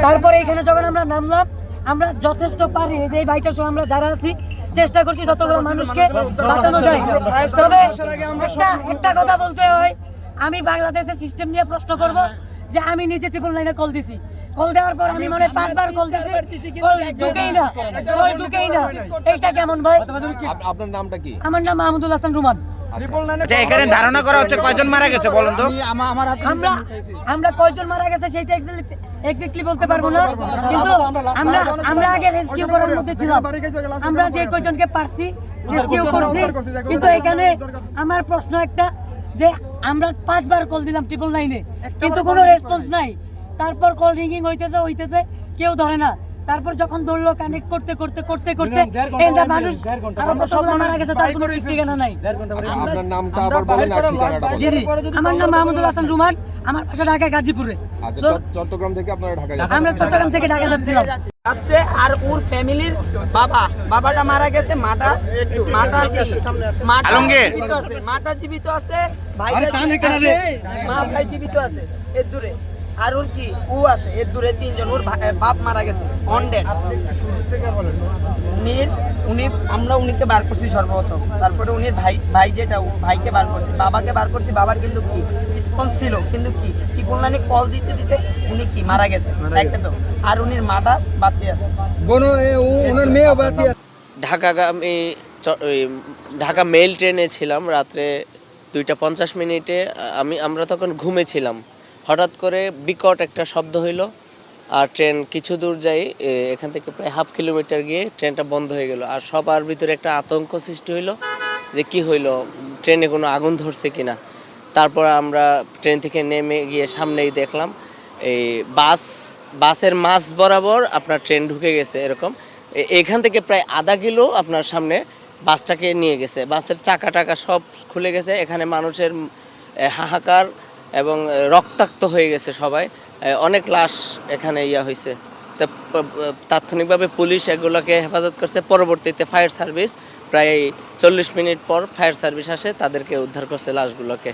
তারপরে এখানে যখন আমরা নামলাম, আমরা যথেষ্ট পারি যে এই বাইকটা সহ আমরা যারা আছি চেষ্টা করছি যতগুলো মানুষকে বাঁচানো যায়। তবে একটা কথা বলতে হয়, আমি বাংলাদেশের সিস্টেম নিয়ে প্রশ্ন করব যে আমি নিজে 999 কল দিছি, কল দেওয়ার পর আমি মনে 5বার কল দিছি, কল ঢুকেই না। এইটা কেমন ভাই? আপনার নামটা কি? আমার নাম মাহমুদুল হাসান রুমান। আচ্ছা, এখানে ধারণা করা হচ্ছে কয়জন মারা গেছে বলুন তো? আমরা কয়জন মারা গেছে সেটা এক্স্যাক্টলি বলতে পারবো না, কিন্তু আমরা আগে রেস্কিউ করার মধ্যে ছিলাম। আমরা যে কয়জনকে পারছি রেস্কিউ করছি, কিন্তু এখানে আমার প্রশ্ন একটা যে আমরা 5বার কল দিলাম 999-এ, কিন্তু কোনো রেসপন্স নাই। তারপর কল রিংগিং হইতেছে, কেউ ধরে না। তারপর যখন ধরলো কানেক্ট করতে এটা মানুষ আরো কতগুলো মারা গেছে, তার কোনো ঠিক ঠিকানা নাই। আপনার নামটা আবার বলেন আর ঠিকানাটা বলেন। জি, আমার নাম মাহমুদুল হাসান রুমান, আমার বাসা ঢাকা গাজীপুরে। আচ্ছা, চট্টগ্রাম থেকে আপনারা ঢাকা যাচ্ছেন? আমরা চট্টগ্রাম থেকে ঢাকা যাচ্ছিলাম। আছে আর ওর ফ্যামিলির বাবাটা মারা গেছে, মাটা জীবিত আছে, ভাই জীবিত আছে এর দূরে, আর ওর কি ও আছে এর দূরে 3জন। ওর বাপ মারা গেছে অন ডেড। উনিকে বার করছি সর্বপ্রথম, তারপরে উনির ভাই যেটা ভাইকে বার করছি, বাবাকে বার করছি। বাবার কিন্তু কি রেসপন্স ছিল, কিন্তু কি কল্যাণে কল দিতে উনি কি মারা গেছে দেখে তো, আর উনির মাটা বাঁচিয়ে আছে, ওনার মেয়েও বাঁচিয়ে আছে। ঢাকা মেল ট্রেনে ছিলাম রাত্রে 2টা 50 আমরা তখন ঘুমেছিলাম। হঠাৎ করে বিকট একটা শব্দ হইল, আর ট্রেন কিছু দূর যাই, এখান থেকে প্রায় 1/2 কিলোমিটার গিয়ে ট্রেনটা বন্ধ হয়ে গেল। আর সবার ভিতরে একটা আতঙ্ক সৃষ্টি হইলো যে কি হইলো, ট্রেনে কোনো আগুন ধরছে কিনা। তারপর আমরা ট্রেন থেকে নেমে গিয়ে সামনেই দেখলাম এই বাসের মাঝ বরাবর আপনার ট্রেন ঢুকে গেছে। এরকম এখান থেকে প্রায় আধা কিলো আপনার সামনে বাসটাকে নিয়ে গেছে, বাসের চাকা সব খুলে গেছে। এখানে মানুষের হাহাকার এবং রক্তাক্ত হয়ে গেছে সবাই, অনেক লাশ এখানে হয়েছে। তো তাৎক্ষণিকভাবে পুলিশ এগুলোকে হেফাজত করছে। পরবর্তীতে ফায়ার সার্ভিস প্রায় 40 মিনিট পর ফায়ার সার্ভিস আসে, তাদেরকে উদ্ধার করছে লাশগুলোকে।